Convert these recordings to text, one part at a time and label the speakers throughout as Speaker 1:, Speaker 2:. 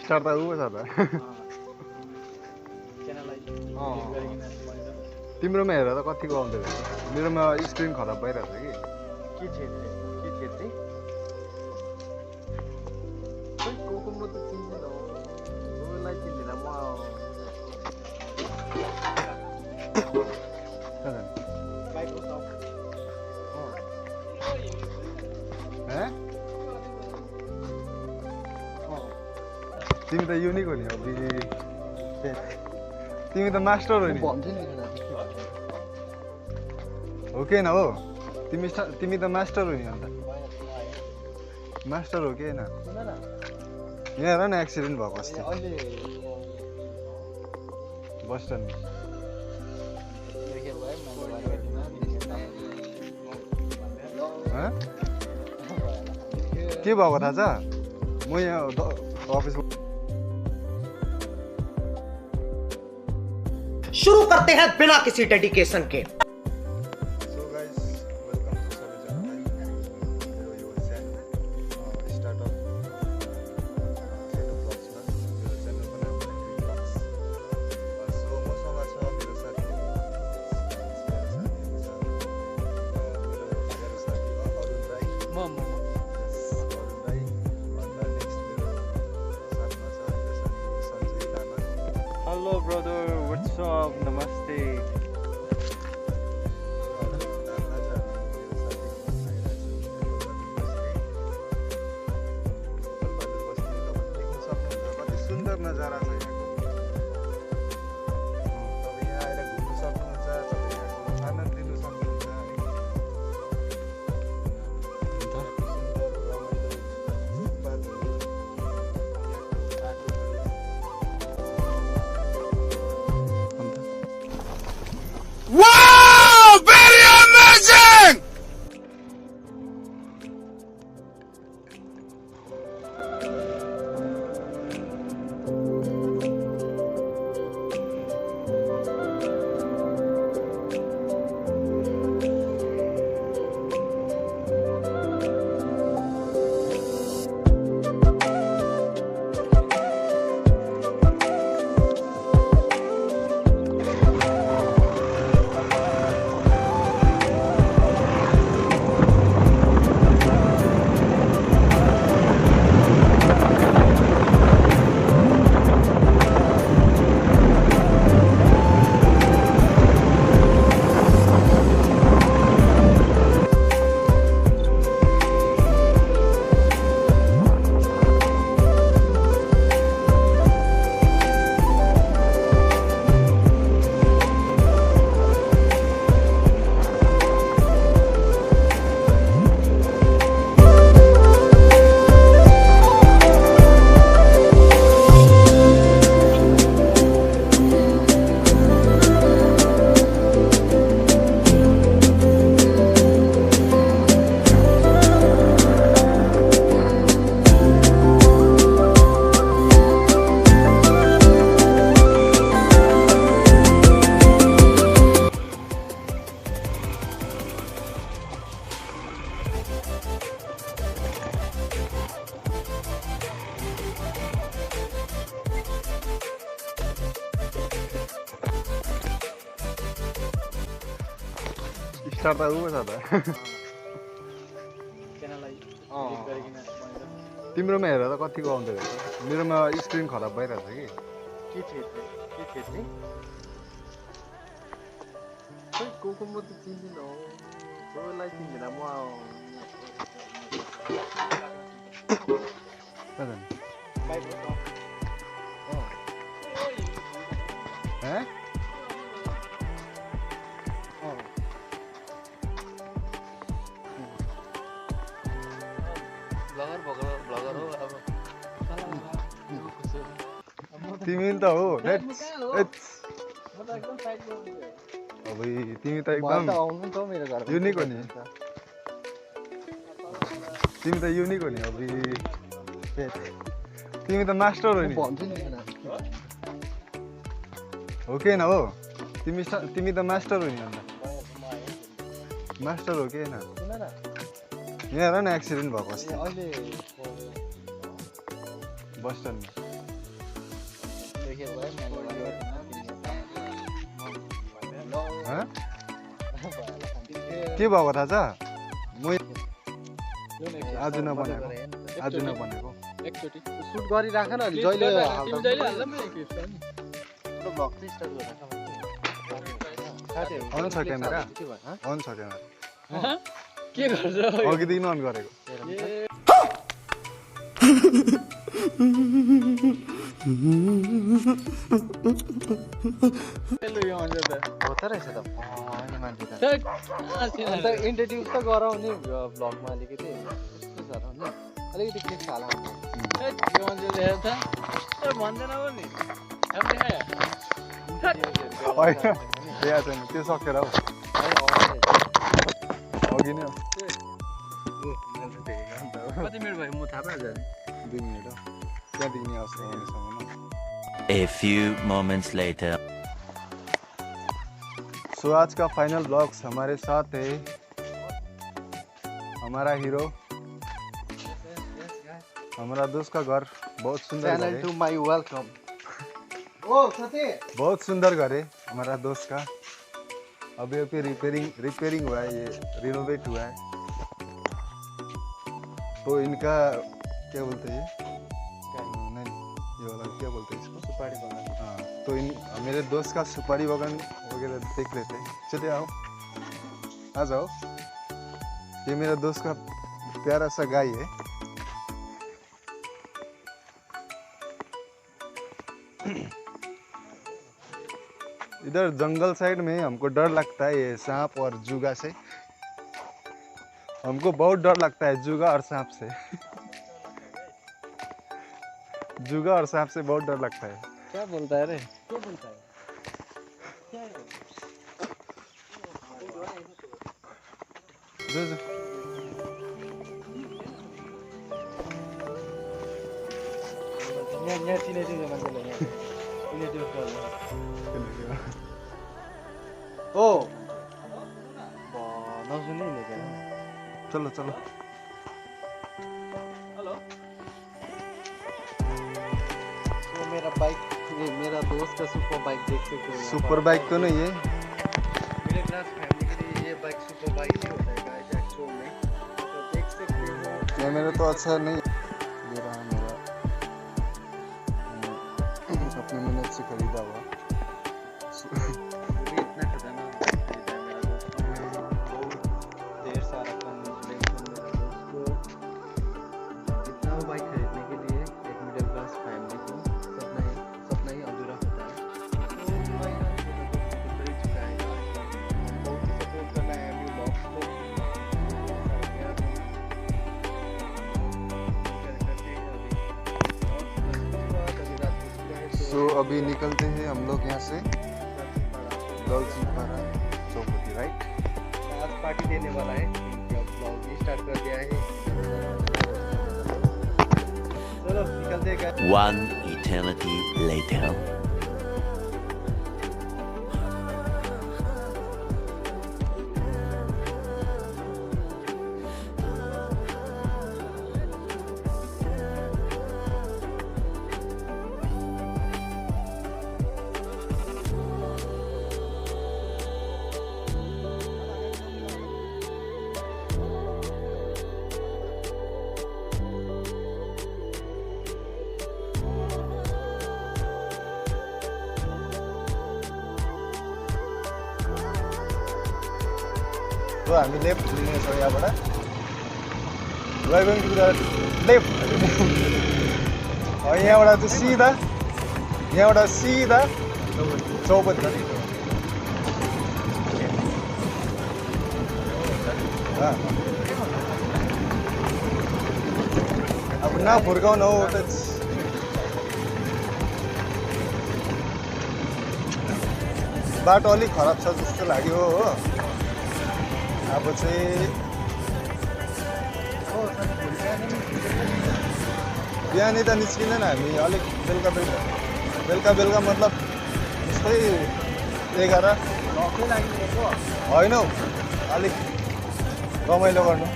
Speaker 1: Star त उ छ त तिम्रोमा हेर त कतिको आउँदै रहेछ मेरोमा स्क्रिन खराब भइरहेछ
Speaker 2: के छेत्री खोइ को म त चिन्दिनँ कोलाई चिन्दिनँ म
Speaker 1: तिमी त युनिक हो नि अब तिमी त मास्टर हो नि हो कि होइन हो तिमी त मास्टर हो नि अन्त मास्टर हो कि होइन यहाँ हेर न एक्सिडेन्ट भएको अस्ति बस स्ट्यान्डमा के भएको थाहा छ म यहाँ अफिसमा
Speaker 3: शुरू करते हैं बिना किसी डेडिकेशन के।
Speaker 2: Hello brother, what's up? Namaste.
Speaker 1: कति सुन्दर नजारा छ यहाँको तपाईँ यहाँ आएर घुम्नु सक्नुहुन्छ तपाईँ यहाँको आनन्द लिनु सक्नुहुन्छ
Speaker 4: Wow! Very amazing!
Speaker 1: स्टार त उ छ त तिम्रोमा हेर त कतिको आउँदै रहेछ मेरोमा स्क्रिन खराब भइरहेछ
Speaker 2: के छेत्री खोइ को म त चिन्दिनँ कोलाई चिन्दिनँ म ब्लगर हो अब
Speaker 1: तिमी त हो अब तिमी त एकदम युनिक हो नि तिमी त युनिक हो नि अब तिमी त मास्टर हो नि हो कि होइन हो तिमी त मास्टर हो नि अन्त मास्टर हो कि होइन यहाँ हेर न एक्सिडेन्ट भएको अस्ति बस स्ट्यान्डमा
Speaker 2: देखेर भयो
Speaker 1: हाँ? के भएको थाहा छ म आज नबनाएको
Speaker 2: एकचोटी सुट गरिराख न अलि जहिले हाल्दा
Speaker 5: जहिले हाल्दा पनि क्लिप छ नि
Speaker 2: ब्लग चाहिँ स्टार्ट गरिराख
Speaker 1: अन छ क्यामेरा
Speaker 2: के भयो
Speaker 1: अन छ क्यामेरा
Speaker 5: के गर्छ
Speaker 1: अघिदेखि अन गरेको
Speaker 5: हेलो यो अझ त
Speaker 2: हो त रहेछ त अनि मान्छे त
Speaker 5: अन्त
Speaker 2: अन्त इन्ट्रोड्युस त गराउ नि ब्लगमा अलिकति कस्तो छ र नि अलिकति के खाला
Speaker 5: यो अझले हेर त ए भन्दैन हो नि हामीले
Speaker 1: होइन त्यहाँ छैन त्यो सकेर हौ अघि नै हो
Speaker 5: कति मिनट भयो म थाहा पाइहाल्छ
Speaker 1: 2 मिनट हो त्यहाँदेखि नि आउँछ यहाँसम्म
Speaker 6: A few moments later.
Speaker 1: So आज का फाइनल ब्लॉग्स हमारे साथ है हमारा हीरो हमारा दोस्त का घर बहुत सुंदर घर
Speaker 2: च्यानल
Speaker 1: है
Speaker 2: टु माई वेलकम ओ साथी
Speaker 1: बहुत सुंदर घर है हमारा दोस्त का अभी रिपेयरिंग हुआ है ये रिनोवेट हुआ है तो इनका क्या बोलते हैं नहीं ये वाला क्या बोलते हैं इसको
Speaker 2: सुपारी बगान
Speaker 1: हाँ तो मेरे दोस्त का सुपारी बागान वगैरह देख लेते हैं चलिए आओ आ जाओ ये मेरा दोस्त का प्यारा सा गाय है इधर जंगल साइड में हमको डर लगता है ये सांप और जुगा से हमको बहुत डर लगता है जुगा और सांप से जुगा और सांप से बहुत डर लगता है
Speaker 2: क्या बोलता है रे क्या बोलता है
Speaker 1: जो जो
Speaker 2: यहाँ चिनेको मान्छेलाई यहाँ चिनेको ओ नसुने लेखेर
Speaker 1: चलो चलो
Speaker 2: तो मेरा बाइक ये मेरा दोस्त का सुपर बाइक देख सकते हो यहाँ
Speaker 1: सुपर
Speaker 2: पर।
Speaker 1: बाइक तो नहीं है
Speaker 2: मिडिल क्लास फैमिली के लिए ये बाइक सुपर बाइक ही होता है गाइस एक्चुअल में तो देख सकते हो
Speaker 1: कैमरा तो अच्छा नहीं दे रहा मेरा अपने मेहनत से खरीदा हुआ
Speaker 2: भी इतना खतरनाक बाइक खरीदा है मेरा दोस्त ने। बहुत ढेर सारा कन्विंस मेरा दोस्त को इतना वो बाइक खरीदने के लिए एक मिडिल क्लास फैमिली को सपना ही अधूरा होता है तो भाई मेरा दोस्त गुजर ही चुका है बहुत ही सपोर्ट करना है अभी ब्लॉग्स को
Speaker 1: सो अभी निकलते हैं हम लोग यहाँ से दौलतपाड़ा चौपती राइट
Speaker 2: आज पार्टी देने वाला है ब्लॉग भी स्टार्ट कर दिया है चलो निकलते हैं guys।
Speaker 6: One eternity later.
Speaker 1: तो हामी लेफ्ट लिनेछौँ यहाँबाट लेफ्ट यहाँबाट चाहिँ सिधा चौपती अब नफुर्काउन हौ त बाटो अलिक खराब छ जस्तो लाग्यो हो अब चाहिँ बिहानै त निस्किँदैन हामी अलिक बेलुका मतलब यस्तै 11 होइन हौ अलिक रमाइलो गर्नु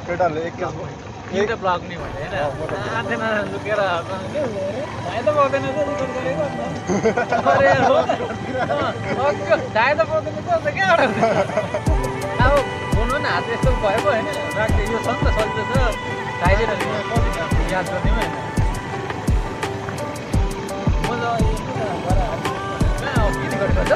Speaker 1: केटाहरूले
Speaker 5: किन त ब्लग नि भने होइन आँटेन लुकेर भाइ त पाउँदैन त रिकर्ड गरेको अरे हो भाइ त पाउँदैन त अन्त के अब हुनु न हात यस्तो भयो पो होइन राख्दै यो छ नि त सजिलो छ भाइले याद गरिदिउँ होइन म त के रिकर्ड गर्छ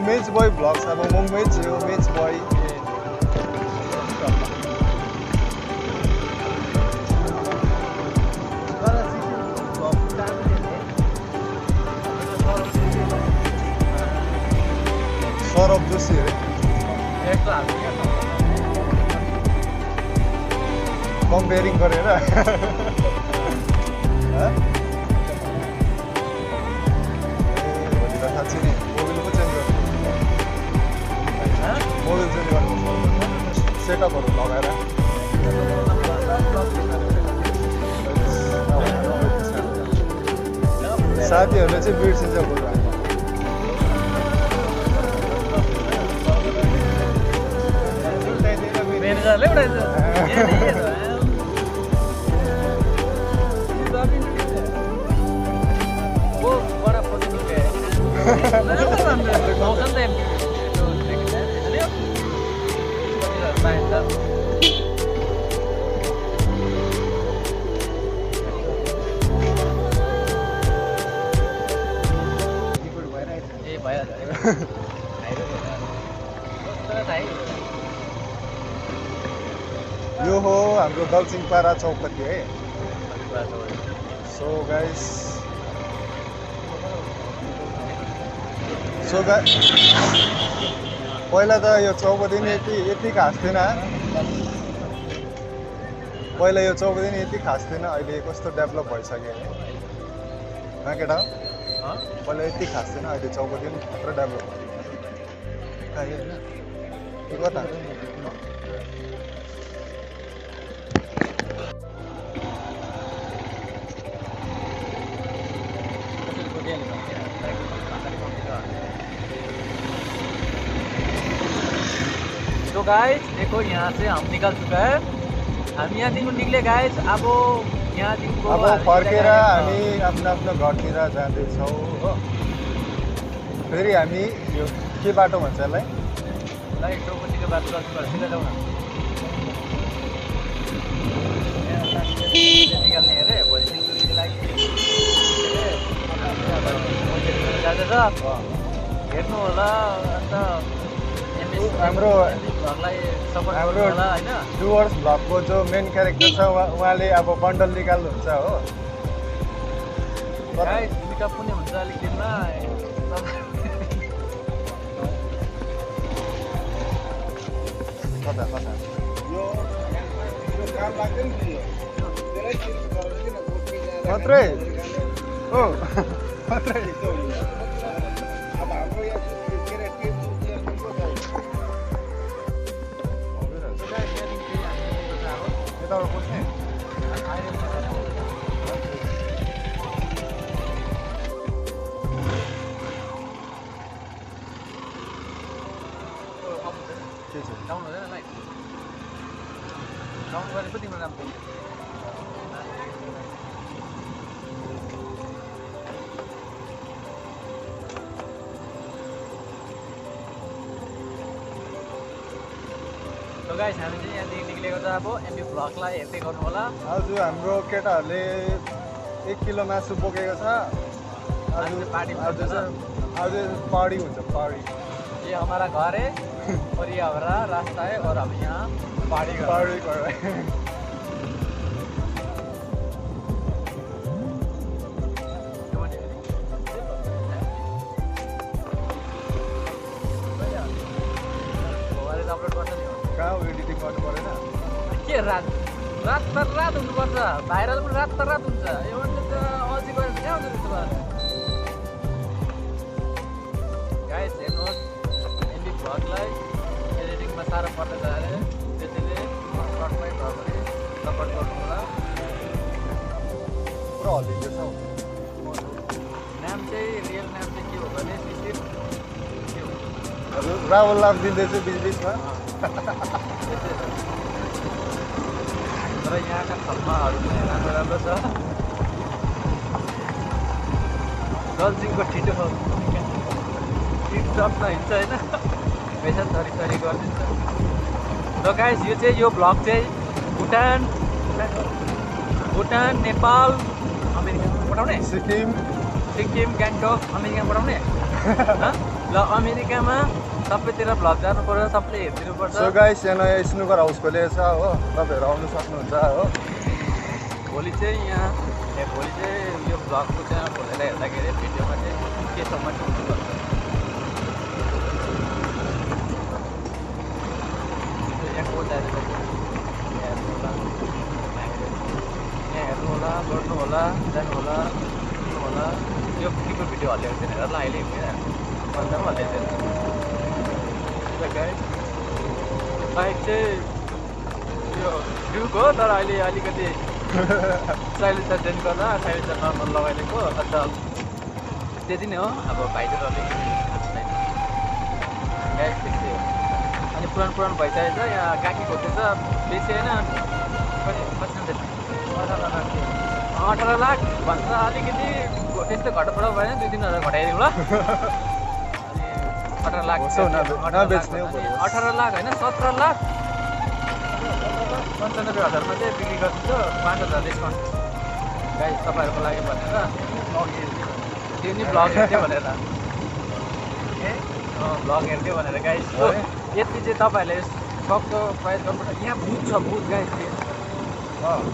Speaker 1: मेज बोय ब्लग्स अब म मेज हो मेज बोय सौरभ जोशी अरे कम्पेयरिङ गरेर साँच्ची नै मोबिल पो चेन्ज गर्नु मोबिल चेन्ज गर्नु सेटअपहरू लगाएर साथीहरूले चाहिँ बिर्सिन्छ कुरा
Speaker 5: म्यानेजरले उठाइन्छ
Speaker 1: यो हो हाम्रो दलसिंहपारा चौपती है सो गाइस पहिला त यो चौपती नि यति खास थिएन पहिला यो चौपती नि यति खास थिएन अहिले कस्तो डेभलप भइसक्यो होइन केटा पहिला यति खास थिएन अहिले चौपती पनि पुरा डेभलप भयो कता
Speaker 5: तो गाइस देखो यहाँ से हम निकल चुका है हम यहाँदेखि निक्ले गाइस अब यहाँदेखिको
Speaker 1: अब फर्केर हामी आफ्नो आफ्नो घरतिर जाँदैछौँ हो फेरि हामी यो के बाटो भन्छ यसलाई
Speaker 5: लाइक चौपतीको बाटो सिधा जाउँ न निकाल्ने अरे भोलि सिलगढीको लागि जाँदैछ हेर्नु होला अन्त
Speaker 1: हाम्रो
Speaker 5: सपोर्ट
Speaker 1: हाम्रो
Speaker 5: गर्नु होला होइन
Speaker 1: डुवर्स भ्लगको जो मेन क्यारेक्टर छ उहाँले अब बन्डल निकाल्नुहुन्छ हो
Speaker 5: गाइस मिटअप पनि हुन्छ अलिक दिनमा
Speaker 1: कता कता मात्रै हो मात्रै यताबाट पस्ने के छ
Speaker 5: डाउन हुँदैन लाइट डाउन गरेर पो तिम्रो राम्रो तो गाइस हामी चाहिँ यहाँदेखि निक्लेको छ अब एमबी भ्लगलाई हेर्दै गर्नु होला
Speaker 1: आज हाम्रो केटाहरूले 1 किलो मासु बोकेको छ आज
Speaker 5: पार्टी
Speaker 1: आज पार्टी हुन्छ पार्टी
Speaker 5: ये हमारा घर है और ये हमारा रास्ता है और हम यहाँ पार्टी कर
Speaker 1: पार्टी कर रहे हैं
Speaker 5: अपलोड गर्छ नि
Speaker 1: कहाँ एडिटिङ गर्नु परेन
Speaker 5: के रात हुनुपर्छ भाइरल पनि रात हुन्छ एउटा त अझै गएर कहाँ हुन्छ त्यस्तो भएर गाइस हेर्नुहोस् एमबी भ्लगलाई एडिटिङमा साह्रो पर्दैन अरे त्यसैले सर्टमै भए पनि सपोर्ट गर्नु होला
Speaker 1: पुरा हल्लिँदैछ हौ
Speaker 5: नाम चाहिँ रियल नाम चाहिँ के हो भने
Speaker 1: रावल लाभ दिँदैछु बिचबिचमा
Speaker 5: तर यहाँका खल्माहरू पनि राम्रो राम्रो छ दलसिङको ठिटो टिपटप त हिँड्छ होइन पैसा थरी गरिदिन्छ र गाइस यो चाहिँ यो भ्लग चाहिँ भुटान नेपाल अमेरिका पठाउने सिक्किम गान्तोक अमेरिका पठाउने ल अमेरिकामा सबैतिर भ्लग जानु पर्यो सबले हेरिदिनु पर्छ
Speaker 1: सो गाइस यहाँ नयाँ स्नुकर हाउस खोलेको छ हो तपाईँहरू आउनु सक्नुहुन्छ हो
Speaker 5: भोलि चाहिँ यो भ्लगको च्यानल खोलेर हेर्दाखेरि भिडियोमा चाहिँ केसम्म हुनुपर्छ यहाँ हेर्नु होला गर्नु होला जानु होला सुन्नु होला यो केको भिडियो हालेको थिएन हेर ल अहिले भन्दा पनि हालेको थिएन बाइक चाहिँ यो ड्युक हो तर अहिले अलिकति साइलेन्सर चेन्ज गर्दा साइलेन्सर नर्मल लगाइदिएको अन्त त्यति नै हो अब भाइतिर अलिकति गाइस त्यस्तै हो अनि पुरानो भइसकेको छ यहाँ गाकी खोज्दैछ बेसी होइन 18 लाख भन्छ अलिकति त्यस्तो घटबड भएन 2-3 हजार घटाइदिउँ ल 18 लाख 18 लाख होइन 17 लाख 95,000मा चाहिँ बिक्री गरिदिन्छु 5,000 डिस्काउन्ट गाइस तपाईँहरूको लागि भनेर त्यो नि भ्लग हेर्थ्यो भनेर भ्लग हेर्थ्यो भनेर गाइस यति चाहिँ तपाईँहरूले सक्दो प्रयास गर्नुपर्छ यहाँ भूत छ भूत गाइस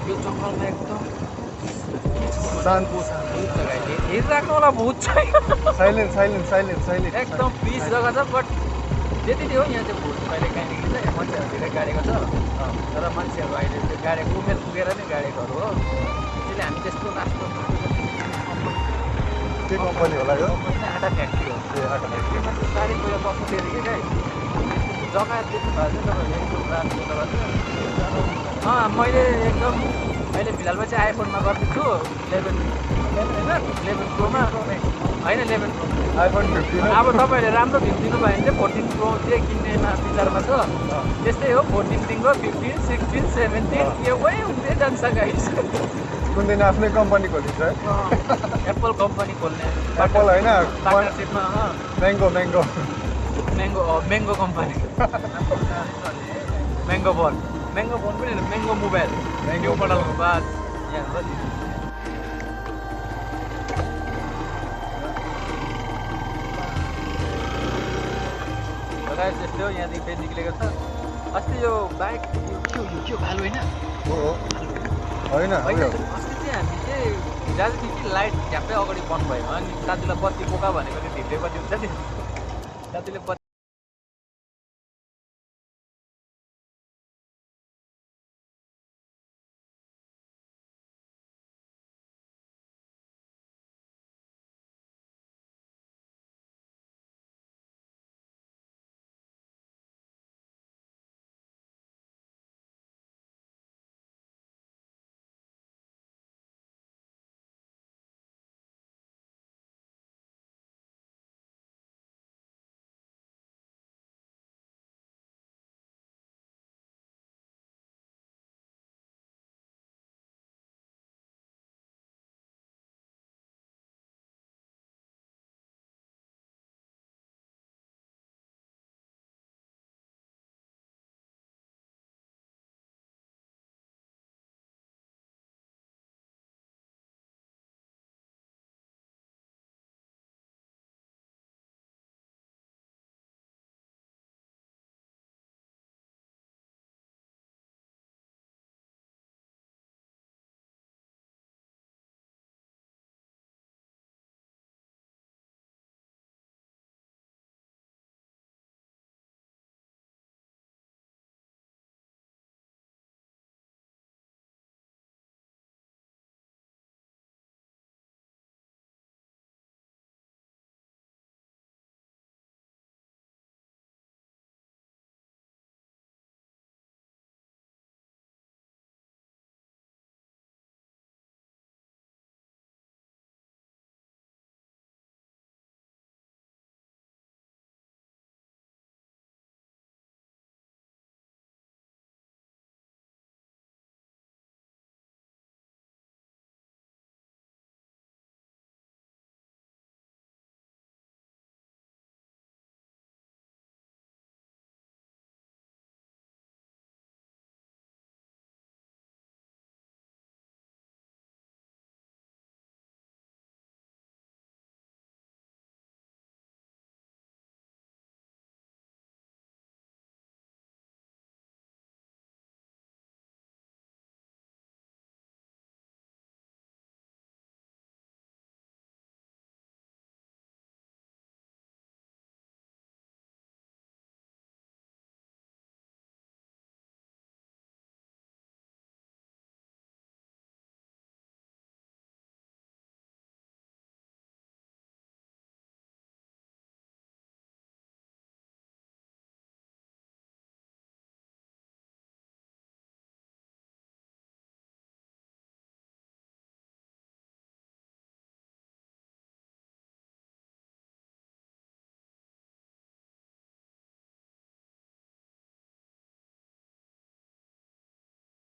Speaker 5: यो जङ्गलमा एकदम
Speaker 1: शान्त
Speaker 5: हेरिराख्नु होला भूत छ
Speaker 1: साइलेन्ट
Speaker 5: एकदम पिस जग्गा छ बट त्यति नै हो यहाँ चाहिँ भूत कहिले काहीँ निक्लिन्छ यहाँ मान्छेहरू धेरै गाडेको छ तर मान्छेहरू अहिले त्यो गाडेको उमेर पुगेर नै गाडेकोहरू हो त्यसले हामी त्यस्तो नाच्नु
Speaker 1: के कम्पनी होला यो
Speaker 5: आँटा फ्याक्ट्री हो आँटा फ्याक्ट्रीमा चाहिँ साह्रै पहिला बस्नु थियो कि गाई जग्गा देख्नु भएको छ मैले एकदम अहिले फिलहालमा चाहिँ आइफोनमा गर्दैछु 11 प्रोमा होइन 11 प्रो
Speaker 1: आइफोन 15
Speaker 5: अब तपाईँहरूले राम्रो भिड दिनुभयो भने चाहिँ 14 प्रो चाहिँ किन्नेमा विचारमा छ त्यस्तै हो 14देखिको 15, 16, 17 एउटै हुँदै जान्छ गाइस
Speaker 1: कुन दिन आफ्नै कम्पनी खोलिन्छ है
Speaker 5: एप्पल कम्पनी खोल्ने
Speaker 1: एप्पल होइन
Speaker 5: पार्टनरसिपमा म्याङ्गो कम्पनी म्याङ्गो फोन पनि होइन म्याङ्गो मोबाइल म्याङ्गो मोडलको बाद यहाँ त्यस्तै हो यहाँदेखि फेरि निक्लेको छ अस्ति यो बाइक यो भालु होइन
Speaker 1: होइन
Speaker 5: अस्ति चाहिँ हामी चाहिँ दार्जिलिङ कि लाइट झ्याप्पै अगाडि बन्द भयो अनि साथीलाई बत्ती बोका भनेको त्यो ढिब्रे बत्ती हुन्छ नि साथीले